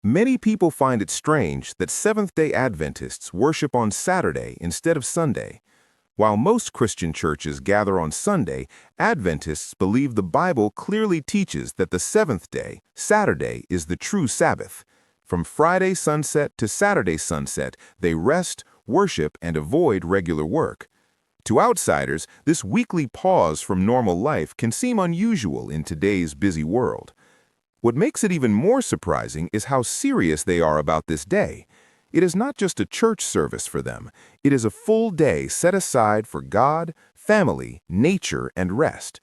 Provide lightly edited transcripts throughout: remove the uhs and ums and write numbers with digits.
Many people find it strange that Seventh-day Adventists worship on Saturday instead of Sunday. While most Christian churches gather on Sunday, Adventists believe the Bible clearly teaches that the seventh day, Saturday, is the true Sabbath. From Friday sunset to Saturday sunset, they rest, worship, and avoid regular work. To outsiders, this weekly pause from normal life can seem unusual in today's busy world. What makes it even more surprising is how serious they are about this day. It is not just a church service for them. It is a full day set aside for God, family, nature, and rest.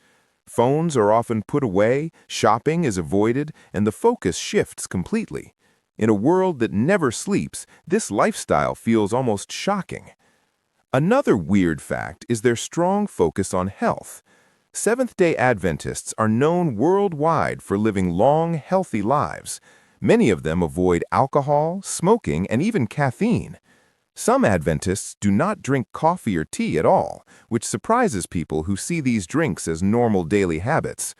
Phones are often put away, shopping is avoided, and the focus shifts completely. In a world that never sleeps, this lifestyle feels almost shocking. Another weird fact is their strong focus on health. Seventh-day Adventists are known worldwide for living long, healthy lives. Many of them avoid alcohol, smoking, and even caffeine. Some Adventists do not drink coffee or tea at all, which surprises people who see these drinks as normal daily habits.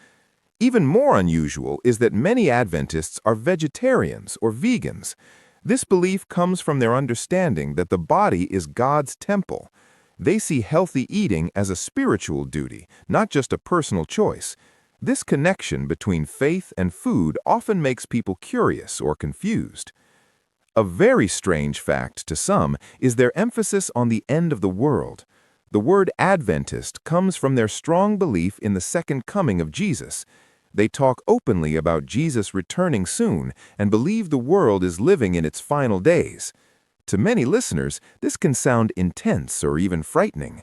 Even more unusual is that many Adventists are vegetarians or vegans. This belief comes from their understanding that the body is God's temple. They see healthy eating as a spiritual duty, not just a personal choice. This connection between faith and food often makes people curious or confused. A very strange fact to some is their emphasis on the end of the world. The word Adventist comes from their strong belief in the second coming of Jesus. They talk openly about Jesus returning soon and believe the world is living in its final days. To many listeners, this can sound intense or even frightening.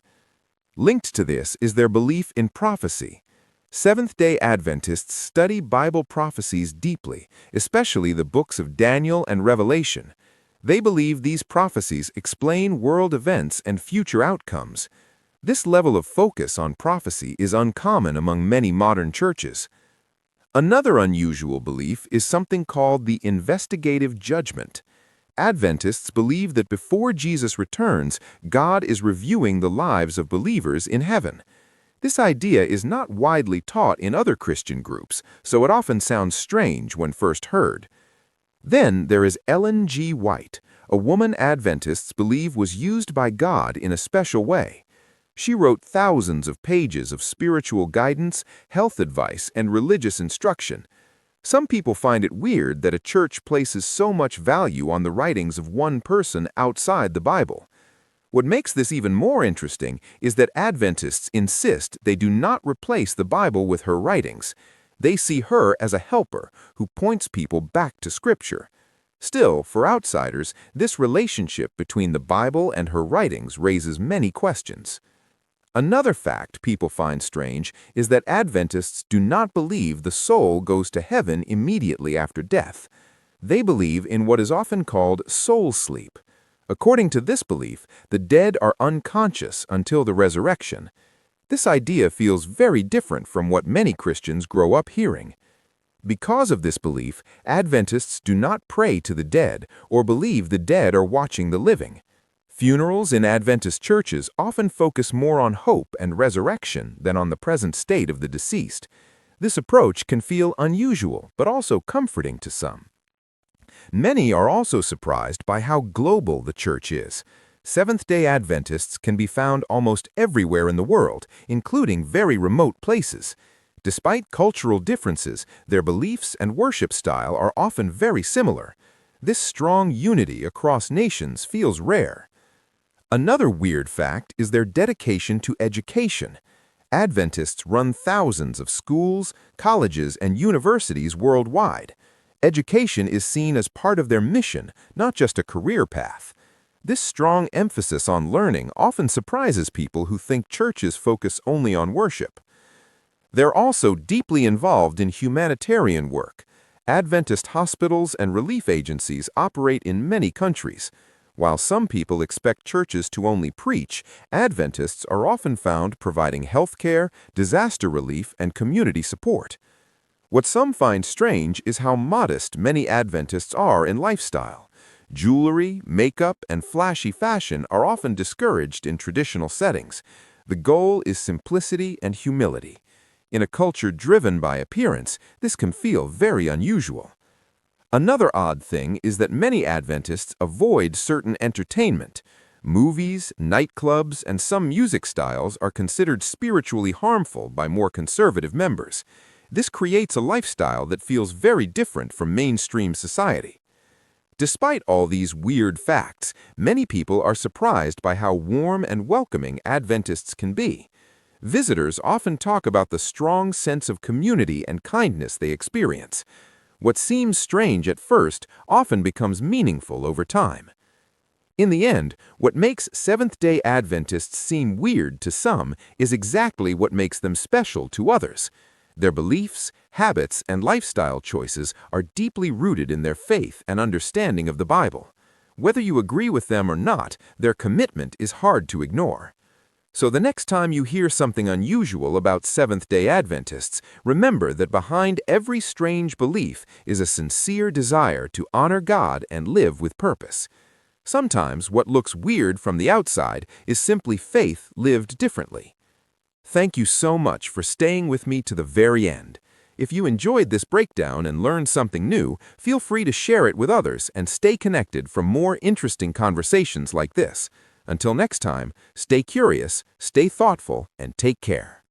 Linked to this is their belief in prophecy. Seventh-day Adventists study Bible prophecies deeply, especially the books of Daniel and Revelation. They believe these prophecies explain world events and future outcomes. This level of focus on prophecy is uncommon among many modern churches. Another unusual belief is something called the investigative judgment. Adventists believe that before Jesus returns, God is reviewing the lives of believers in heaven. This idea is not widely taught in other Christian groups, so it often sounds strange when first heard. Then there is Ellen G. White, a woman Adventists believe was used by God in a special way. She wrote thousands of pages of spiritual guidance, health advice, and religious instruction. Some people find it weird that a church places so much value on the writings of one person outside the Bible. What makes this even more interesting is that Adventists insist they do not replace the Bible with her writings. They see her as a helper who points people back to Scripture. Still, for outsiders, this relationship between the Bible and her writings raises many questions. Another fact people find strange is that Adventists do not believe the soul goes to heaven immediately after death. They believe in what is often called soul sleep. According to this belief, the dead are unconscious until the resurrection. This idea feels very different from what many Christians grow up hearing. Because of this belief, Adventists do not pray to the dead or believe the dead are watching the living. Funerals in Adventist churches often focus more on hope and resurrection than on the present state of the deceased. This approach can feel unusual, but also comforting to some. Many are also surprised by how global the church is. Seventh-day Adventists can be found almost everywhere in the world, including very remote places. Despite cultural differences, their beliefs and worship style are often very similar. This strong unity across nations feels rare. Another weird fact is their dedication to education. Adventists run thousands of schools, colleges, and universities worldwide. Education is seen as part of their mission, not just a career path. This strong emphasis on learning often surprises people who think churches focus only on worship. They're also deeply involved in humanitarian work. Adventist hospitals and relief agencies operate in many countries. While some people expect churches to only preach, Adventists are often found providing health care, disaster relief, and community support. What some find strange is how modest many Adventists are in lifestyle. Jewelry, makeup, and flashy fashion are often discouraged in traditional settings. The goal is simplicity and humility. In a culture driven by appearance, this can feel very unusual. Another odd thing is that many Adventists avoid certain entertainment. Movies, nightclubs, and some music styles are considered spiritually harmful by more conservative members. This creates a lifestyle that feels very different from mainstream society. Despite all these weird facts, many people are surprised by how warm and welcoming Adventists can be. Visitors often talk about the strong sense of community and kindness they experience. What seems strange at first often becomes meaningful over time. In the end, what makes Seventh-day Adventists seem weird to some is exactly what makes them special to others. Their beliefs, habits, and lifestyle choices are deeply rooted in their faith and understanding of the Bible. Whether you agree with them or not, their commitment is hard to ignore. So the next time you hear something unusual about Seventh-day Adventists, remember that behind every strange belief is a sincere desire to honor God and live with purpose. Sometimes what looks weird from the outside is simply faith lived differently. Thank you so much for staying with me to the very end. If you enjoyed this breakdown and learned something new, feel free to share it with others and stay connected for more interesting conversations like this. Until next time, stay curious, stay thoughtful, and take care.